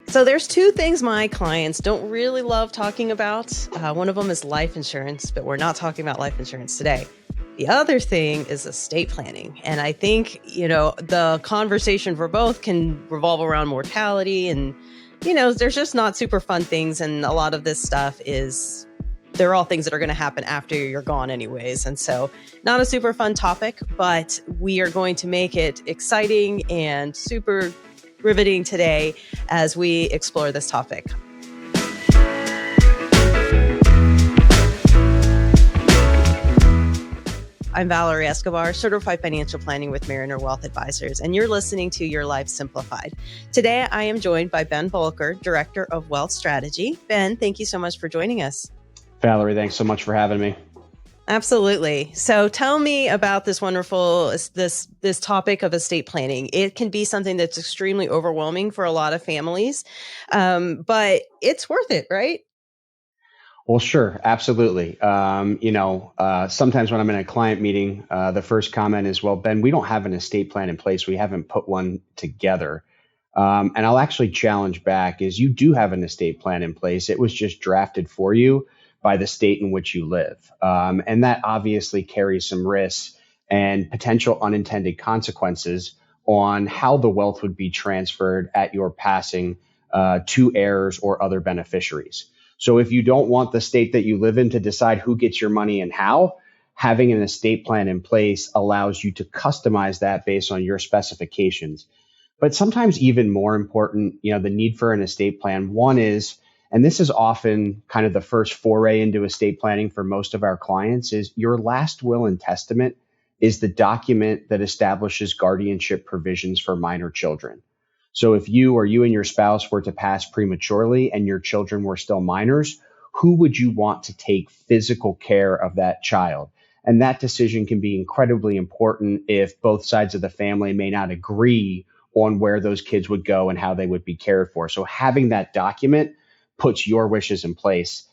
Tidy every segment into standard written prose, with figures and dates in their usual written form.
So there's two things my clients don't really love talking about. One of them is life insurance, but we're not talking about life insurance today. The other thing is estate planning. And I think, the conversation for both can revolve around mortality and, there's just not super fun things. And a lot of this stuff they're all things that are going to happen after you're gone anyways. And so not a super fun topic, but we are going to make it exciting and super riveting today as we explore this topic. I'm Valerie Escobar, Certified Financial Planning with Mariner Wealth Advisors, and you're listening to Your Life Simplified. Today, I am joined by Ben Voelker, Director of Wealth Strategy. Ben, thank you so much for joining us. Valerie, thanks so much for having me. Absolutely. So tell me about this wonderful, this topic of estate planning. It can be something that's extremely overwhelming for a lot of families, but it's worth it, right? Well, sure. Absolutely. Sometimes when I'm in a client meeting, the first comment is, well, Ben, we don't have an estate plan in place. We haven't put one together. And I'll actually challenge back is you do have an estate plan in place. It was just drafted for you by the state in which you live. And that obviously carries some risks and potential unintended consequences on how the wealth would be transferred at your passing to heirs or other beneficiaries. So if you don't want the state that you live in to decide who gets your money and how, having an estate plan in place allows you to customize that based on your specifications. But sometimes even more important, the need for an estate plan. One is, and this is often kind of the first foray into estate planning for most of our clients, is your last will and testament is the document that establishes guardianship provisions for minor children. So if you or you and your spouse were to pass prematurely and your children were still minors, who would you want to take physical care of that child? And that decision can be incredibly important if both sides of the family may not agree on where those kids would go and how they would be cared for. So having that document puts your wishes in place.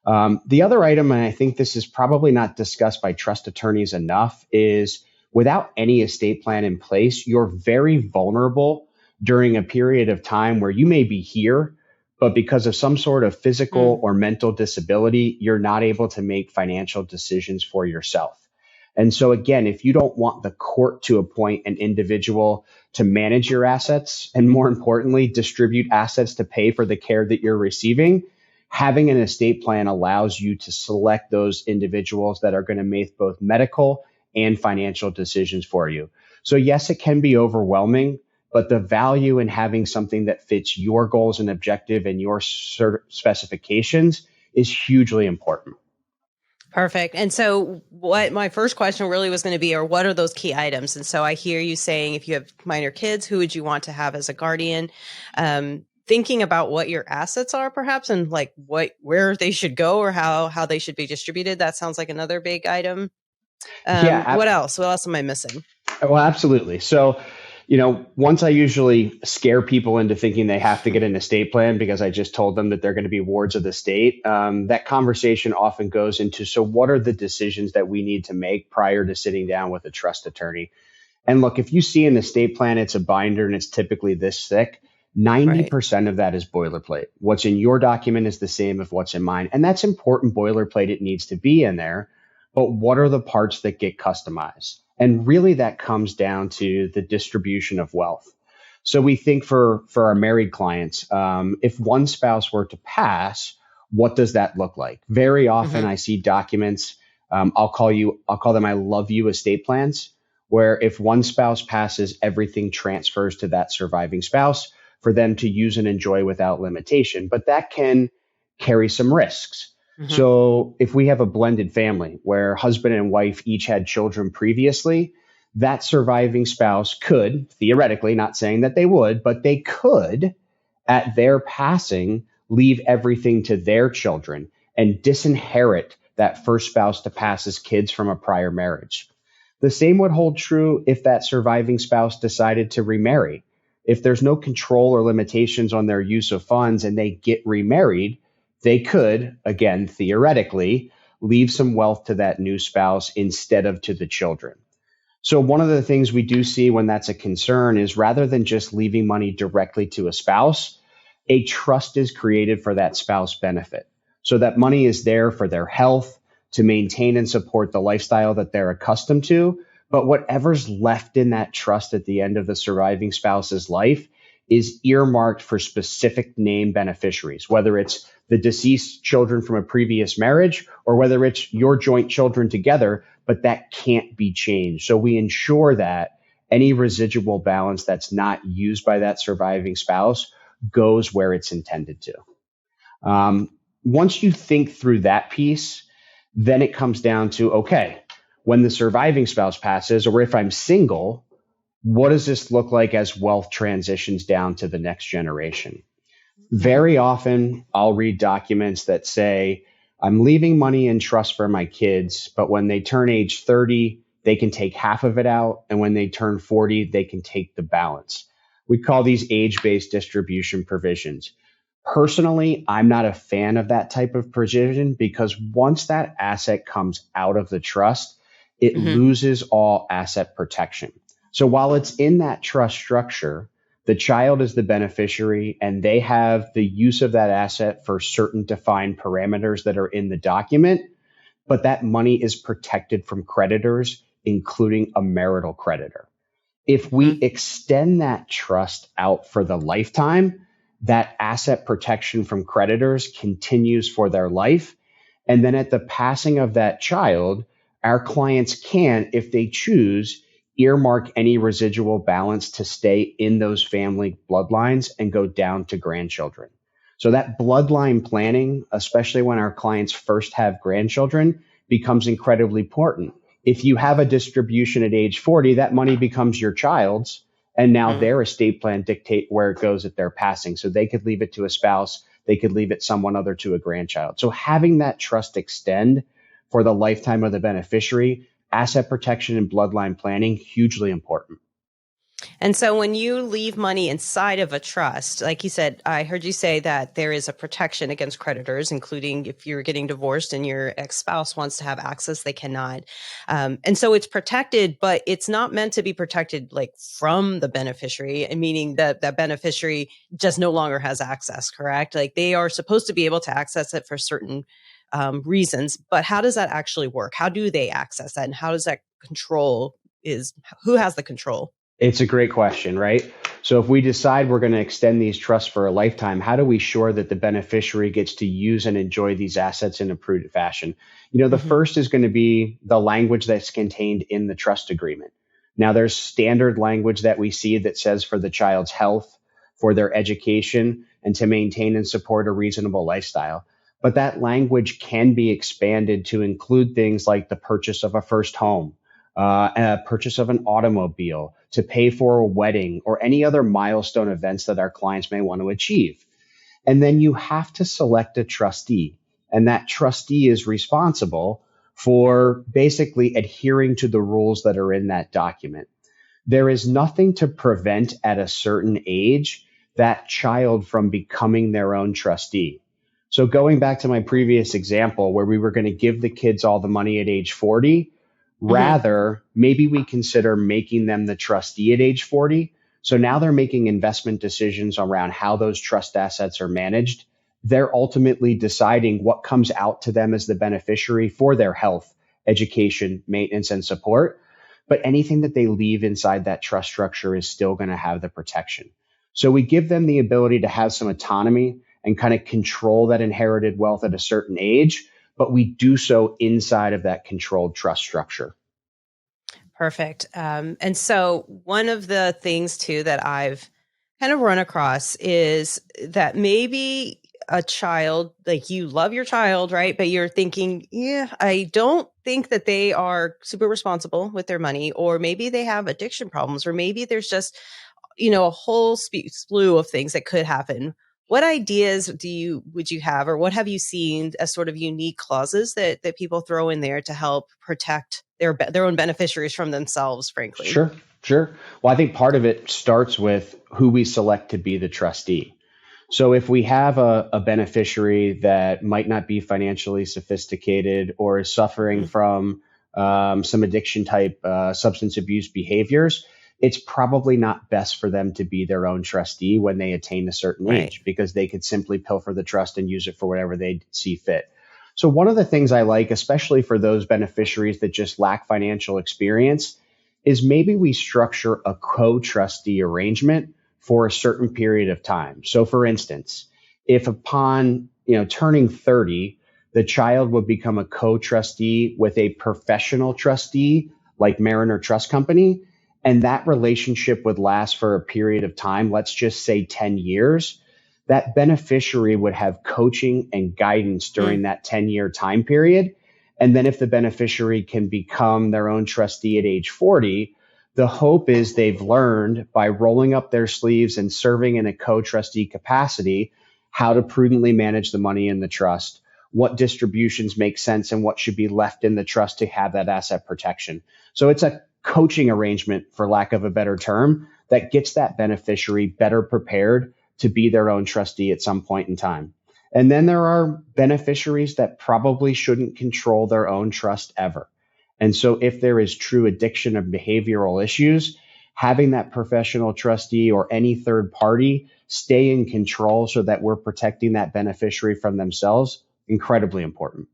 The other item, and I think this is probably not discussed by trust attorneys enough, is without any estate plan in place, you're very vulnerable during a period of time where you may be here, but because of some sort of physical or mental disability, you're not able to make financial decisions for yourself. And so again, if you don't want the court to appoint an individual to manage your assets, and more importantly, distribute assets to pay for the care that you're receiving, having an estate plan allows you to select those individuals that are going to make both medical and financial decisions for you. So yes, it can be overwhelming, but the value in having something that fits your goals and objective and your specifications is hugely important. Perfect. And so what my first question really was going to be, or what are those key items? And so I hear you saying, if you have minor kids, who would you want to have as a guardian? Thinking about what your assets are perhaps, and like where they should go or how they should be distributed. That sounds like another big item. What else? What else am I missing? Well, absolutely. So, once I usually scare people into thinking they have to get an estate plan because I just told them that they're going to be wards of the state, that conversation often goes into, so what are the decisions that we need to make prior to sitting down with a trust attorney? And look, if you see an estate plan, it's a binder and it's typically this thick, 90% of that is boilerplate. What's in your document is the same as what's in mine. And that's important boilerplate. It needs to be in there. But what are the parts that get customized? And really that comes down to the distribution of wealth. So we think for our married clients, if one spouse were to pass, what does that look like? Very often I see documents, I'll call them I love you estate plans, where if one spouse passes, everything transfers to that surviving spouse for them to use and enjoy without limitation. But that can carry some risks. So if we have a blended family where husband and wife each had children previously, that surviving spouse could, theoretically, not saying that they would, but they could, at their passing, leave everything to their children and disinherit that first spouse to pass as kids from a prior marriage. The same would hold true if that surviving spouse decided to remarry. If there's no control or limitations on their use of funds and they get remarried, they could, again, theoretically, leave some wealth to that new spouse instead of to the children. So one of the things we do see when that's a concern is rather than just leaving money directly to a spouse, A trust is created for that spouse benefit. So that money is there for their health, to maintain and support the lifestyle that they're accustomed to. But whatever's left in that trust at the end of the surviving spouse's life is earmarked for specific name beneficiaries, whether it's the deceased children from a previous marriage or whether it's your joint children together, but that can't be changed. So we ensure that any residual balance that's not used by that surviving spouse goes where it's intended to. Once you think through that piece, then it comes down to, okay, when the surviving spouse passes, or if I'm single, what does this look like as wealth transitions down to the next generation? Very often, I'll read documents that say, I'm leaving money in trust for my kids, but when they turn age 30, they can take half of it out. And when they turn 40, they can take the balance. We call these age-based distribution provisions. Personally, I'm not a fan of that type of provision because once that asset comes out of the trust, it loses all asset protection. So while it's in that trust structure, the child is the beneficiary and they have the use of that asset for certain defined parameters that are in the document, but that money is protected from creditors, including a marital creditor. If we extend that trust out for the lifetime, that asset protection from creditors continues for their life. And then at the passing of that child, our clients can, if they choose, earmark any residual balance to stay in those family bloodlines and go down to grandchildren. So that bloodline planning, especially when our clients first have grandchildren, becomes incredibly important. If you have a distribution at age 40, that money becomes your child's, and now their estate plan dictate where it goes at their passing. So they could leave it to a spouse, they could leave it someone other to a grandchild. So having that trust extend for the lifetime of the beneficiary, asset protection and bloodline planning, hugely important. And so when you leave money inside of a trust, like you said, I heard you say that there is a protection against creditors, including if you're getting divorced and your ex-spouse wants to have access, they cannot. And so it's protected, but it's not meant to be protected like from the beneficiary, meaning that that beneficiary just no longer has access, correct? Like they are supposed to be able to access it for certain reasons, but how does that actually work? How do they access that? And how does that who has the control? It's a great question, right? So if we decide we're going to extend these trusts for a lifetime, how do we ensure that the beneficiary gets to use and enjoy these assets in a prudent fashion? The first is going to be the language that's contained in the trust agreement. Now, there's standard language that we see that says for the child's health, for their education, and to maintain and support a reasonable lifestyle. But that language can be expanded to include things like the purchase of a first home, a purchase of an automobile, to pay for a wedding, or any other milestone events that our clients may want to achieve. And then you have to select a trustee, and that trustee is responsible for basically adhering to the rules that are in that document. There is nothing to prevent at a certain age that child from becoming their own trustee. So going back to my previous example where we were going to give the kids all the money at age 40, rather, maybe we consider making them the trustee at age 40. So now they're making investment decisions around how those trust assets are managed. They're ultimately deciding what comes out to them as the beneficiary for their health, education, maintenance, and support. But anything that they leave inside that trust structure is still going to have the protection. So we give them the ability to have some autonomy and kind of control that inherited wealth at a certain age, but we do so inside of that controlled trust structure. Perfect. And so one of the things too that I've kind of run across is that maybe a child, like you love your child, right? But you're thinking, yeah, I don't think that they are super responsible with their money, or maybe they have addiction problems, or maybe there's just, a whole slew of things that could happen. What ideas would you have, or what have you seen as sort of unique clauses that people throw in there to help protect their own beneficiaries from themselves, frankly? Sure. Well, I think part of it starts with who we select to be the trustee. So if we have a beneficiary that might not be financially sophisticated or is suffering from some addiction type substance abuse behaviors, it's probably not best for them to be their own trustee when they attain a certain Right. age, because they could simply pilfer the trust and use it for whatever they see fit. So one of the things I like, especially for those beneficiaries that just lack financial experience, is maybe we structure a co-trustee arrangement for a certain period of time. So for instance, if upon turning 30, the child would become a co-trustee with a professional trustee like Mariner Trust Company, and that relationship would last for a period of time, let's just say 10 years, that beneficiary would have coaching and guidance Mm. during that 10-year time period. And then if the beneficiary can become their own trustee at age 40, the hope is they've learned by rolling up their sleeves and serving in a co-trustee capacity how to prudently manage the money in the trust, what distributions make sense and what should be left in the trust to have that asset protection. So it's a coaching arrangement, for lack of a better term, that gets that beneficiary better prepared to be their own trustee at some point in time. And then there are beneficiaries that probably shouldn't control their own trust ever. And so if there is true addiction or behavioral issues, having that professional trustee or any third party stay in control so that we're protecting that beneficiary from themselves, incredibly important.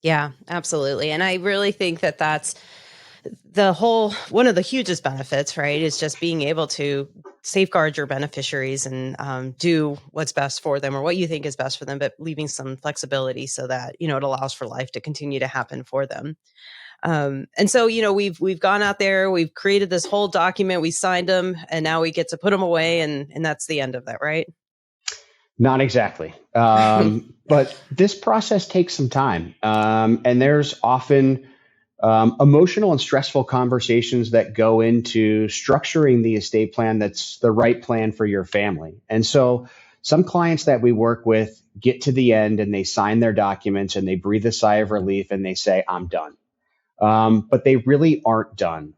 Yeah, absolutely. And I really think that that's one of the hugest benefits, right? Is just being able to safeguard your beneficiaries and do what's best for them or what you think is best for them, but leaving some flexibility so that, it allows for life to continue to happen for them. And so, we've gone out there, we've created this whole document, we signed them, and now we get to put them away, and that's the end of that, right? Not exactly. But this process takes some time. And there's often emotional and stressful conversations that go into structuring the estate plan that's the right plan for your family. And so some clients that we work with get to the end and they sign their documents and they breathe a sigh of relief and they say, I'm done. But they really aren't done.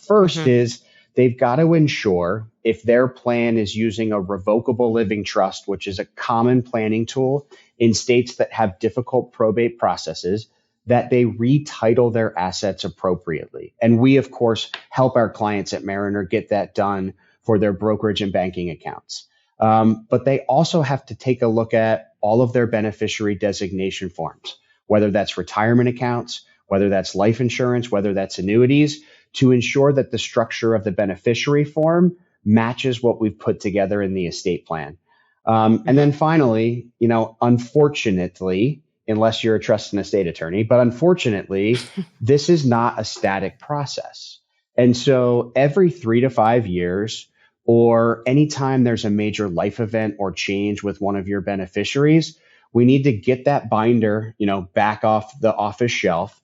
First Hmm. is they've got to ensure if their plan is using a revocable living trust, which is a common planning tool in states that have difficult probate processes, that they retitle their assets appropriately. And we, of course, help our clients at Mariner get that done for their brokerage and banking accounts. But they also have to take a look at all of their beneficiary designation forms, whether that's retirement accounts, whether that's life insurance, whether that's annuities, to ensure that the structure of the beneficiary form matches what we've put together in the estate plan. And then Hmm. finally, unfortunately, unless you're a trust and estate attorney, but unfortunately, this is not a static process. And so every 3 to 5 years, or anytime there's a major life event or change with one of your beneficiaries, we need to get that binder, back off the office shelf,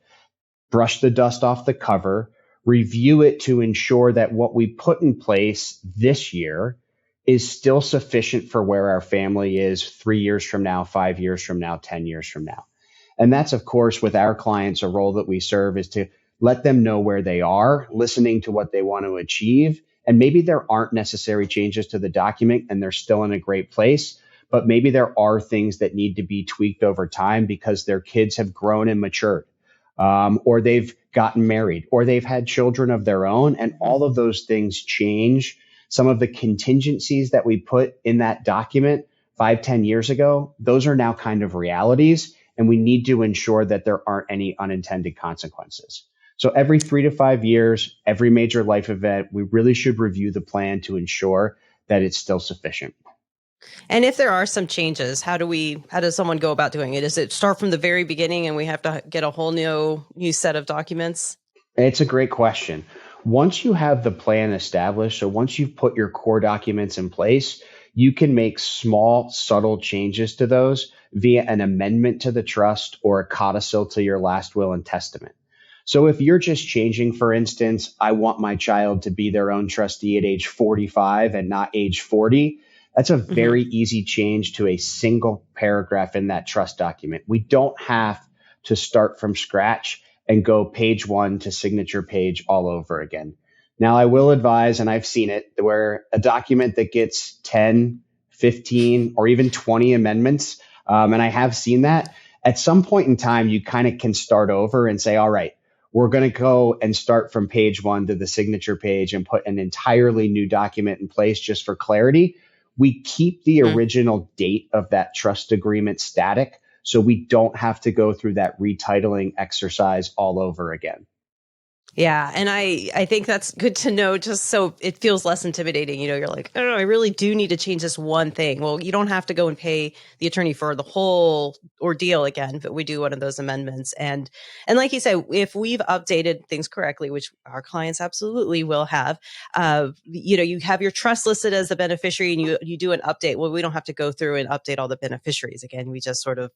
brush the dust off the cover, review it to ensure that what we put in place this year is still sufficient for where our family is 3 years from now, 5 years from now, 10 years from now. And that's, of course, with our clients, a role that we serve is to let them know where they are, listening to what they want to achieve. And maybe there aren't necessary changes to the document and they're still in a great place, but maybe there are things that need to be tweaked over time because their kids have grown and matured, or they've gotten married, or they've had children of their own. And all of those things change some of the contingencies that we put in that document 5, 10 years ago. Those are now kind of realities, and we need to ensure that there aren't any unintended consequences. So every 3 to 5 years, every major life event, we really should review the plan to ensure that it's still sufficient. And if there are some changes, how does someone go about doing it? Does it start from the very beginning and we have to get a whole new set of documents? It's a great question. Once you have the plan established, so once you've put your core documents in place, you can make small, subtle changes to those via an amendment to the trust or a codicil to your last will and testament. So if you're just changing, for instance, I want my child to be their own trustee at age 45 and not age 40, that's a Hmm. very easy change to a single paragraph in that trust document. We don't have to start from scratch and go page one to signature page all over again. Now, I will advise, and I've seen it, where a document that gets 10, 15, or even 20 amendments, and I have seen that, at some point in time, you kind of can start over and say, all right, we're going to go and start from page 1 to the signature page and put an entirely new document in place just for clarity. We keep the original date of that trust agreement static, so we don't have to go through that retitling exercise all over again. Yeah. And I think that's good to know, just so it feels less intimidating. You're like, oh, I really do need to change this one thing. Well, you don't have to go and pay the attorney for the whole ordeal again, but we do one of those amendments. And like you said, if we've updated things correctly, which our clients absolutely will have, you have your trust listed as the beneficiary and you do an update. Well, we don't have to go through and update all the beneficiaries again. We just sort of,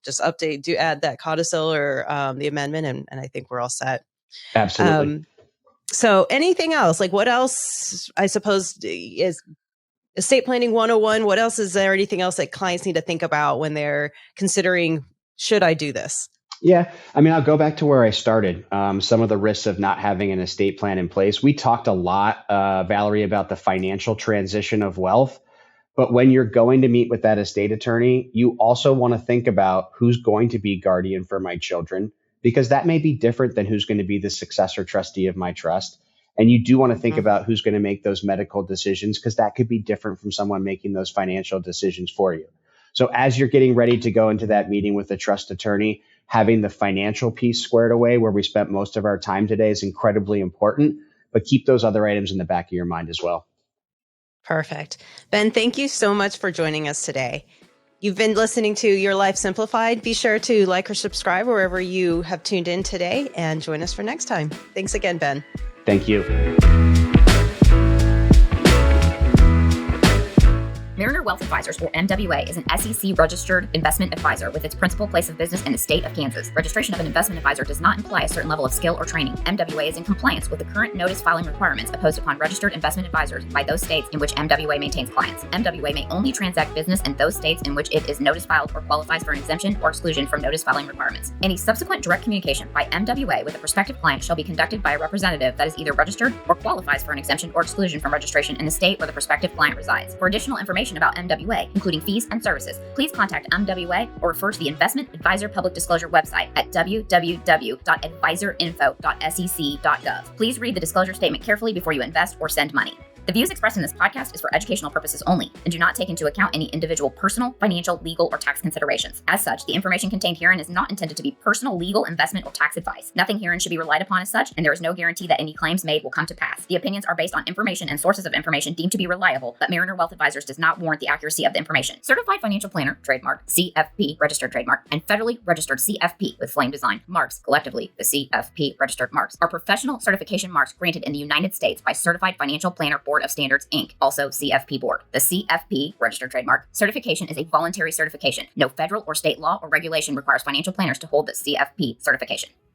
just add that codicil or the amendment. And I think we're all set. Absolutely. So anything else? Like what else, I suppose, is estate planning 101? What else is there? Anything else that clients need to think about when they're considering, should I do this? Yeah. I mean, I'll go back to where I started. Some of the risks of not having an estate plan in place. We talked a lot, Valerie, about the financial transition of wealth. But when you're going to meet with that estate attorney, you also want to think about who's going to be guardian for my children, because that may be different than who's going to be the successor trustee of my trust. And you do want to think about who's going to make those medical decisions, because that could be different from someone making those financial decisions for you. So as you're getting ready to go into that meeting with the trust attorney, having the financial piece squared away, where we spent most of our time today, is incredibly important. But keep those other items in the back of your mind as well. Perfect. Ben, thank you so much for joining us today. You've been listening to Your Life Simplified. Be sure to like or subscribe wherever you have tuned in today and join us for next time. Thanks again, Ben. Thank you. Mariner Wealth Advisors, or MWA, is an SEC-registered investment advisor with its principal place of business in the state of Kansas. Registration of an investment advisor does not imply a certain level of skill or training. MWA is in compliance with the current notice filing requirements imposed upon registered investment advisors by those states in which MWA maintains clients. MWA may only transact business in those states in which it is notice filed or qualifies for an exemption or exclusion from notice filing requirements. Any subsequent direct communication by MWA with a prospective client shall be conducted by a representative that is either registered or qualifies for an exemption or exclusion from registration in the state where the prospective client resides. For additional information about MWA, including fees and services, please contact MWA or refer to the Investment Advisor Public Disclosure website at www.advisorinfo.sec.gov. Please read the disclosure statement carefully before you invest or send money. The views expressed in this podcast is for educational purposes only and do not take into account any individual personal, financial, legal, or tax considerations. As such, the information contained herein is not intended to be personal, legal, investment, or tax advice. Nothing herein should be relied upon as such, and there is no guarantee that any claims made will come to pass. The opinions are based on information and sources of information deemed to be reliable, but Mariner Wealth Advisors does not warrant the accuracy of the information. Certified Financial Planner, trademark, CFP, registered trademark, and federally registered CFP with flame design marks, collectively the CFP registered marks, are professional certification marks granted in the United States by Certified Financial Planner Board of Standards, Inc., also CFP Board. The CFP, registered trademark, certification is a voluntary certification. No federal or state law or regulation requires financial planners to hold the CFP certification.